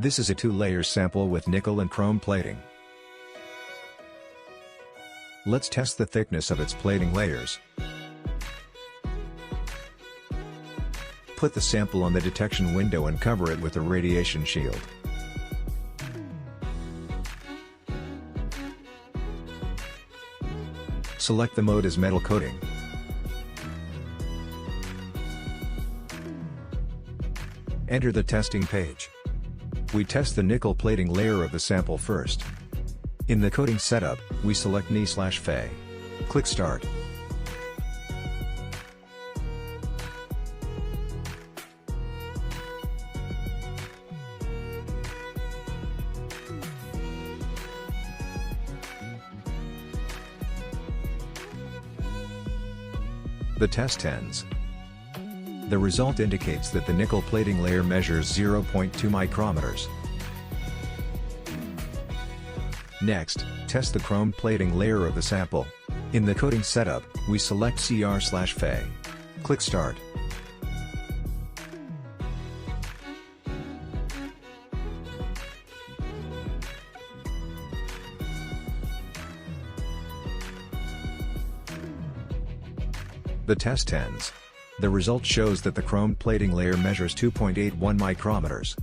This is a 2-layer sample with nickel and chrome plating. Let's test the thickness of its plating layers. Put the sample on the detection window and cover it with a radiation shield. Select the mode as metal coating. Enter the testing page. We test the nickel plating layer of the sample first. In the coating setup, we select Ni/Fe. Click Start. The test ends. The result indicates that the nickel plating layer measures 0.2 micrometers. Next, test the chrome plating layer of the sample. In the coating setup, we select CR/Fe. Click Start. The test ends. The result shows that the chrome plating layer measures 2.81 micrometers.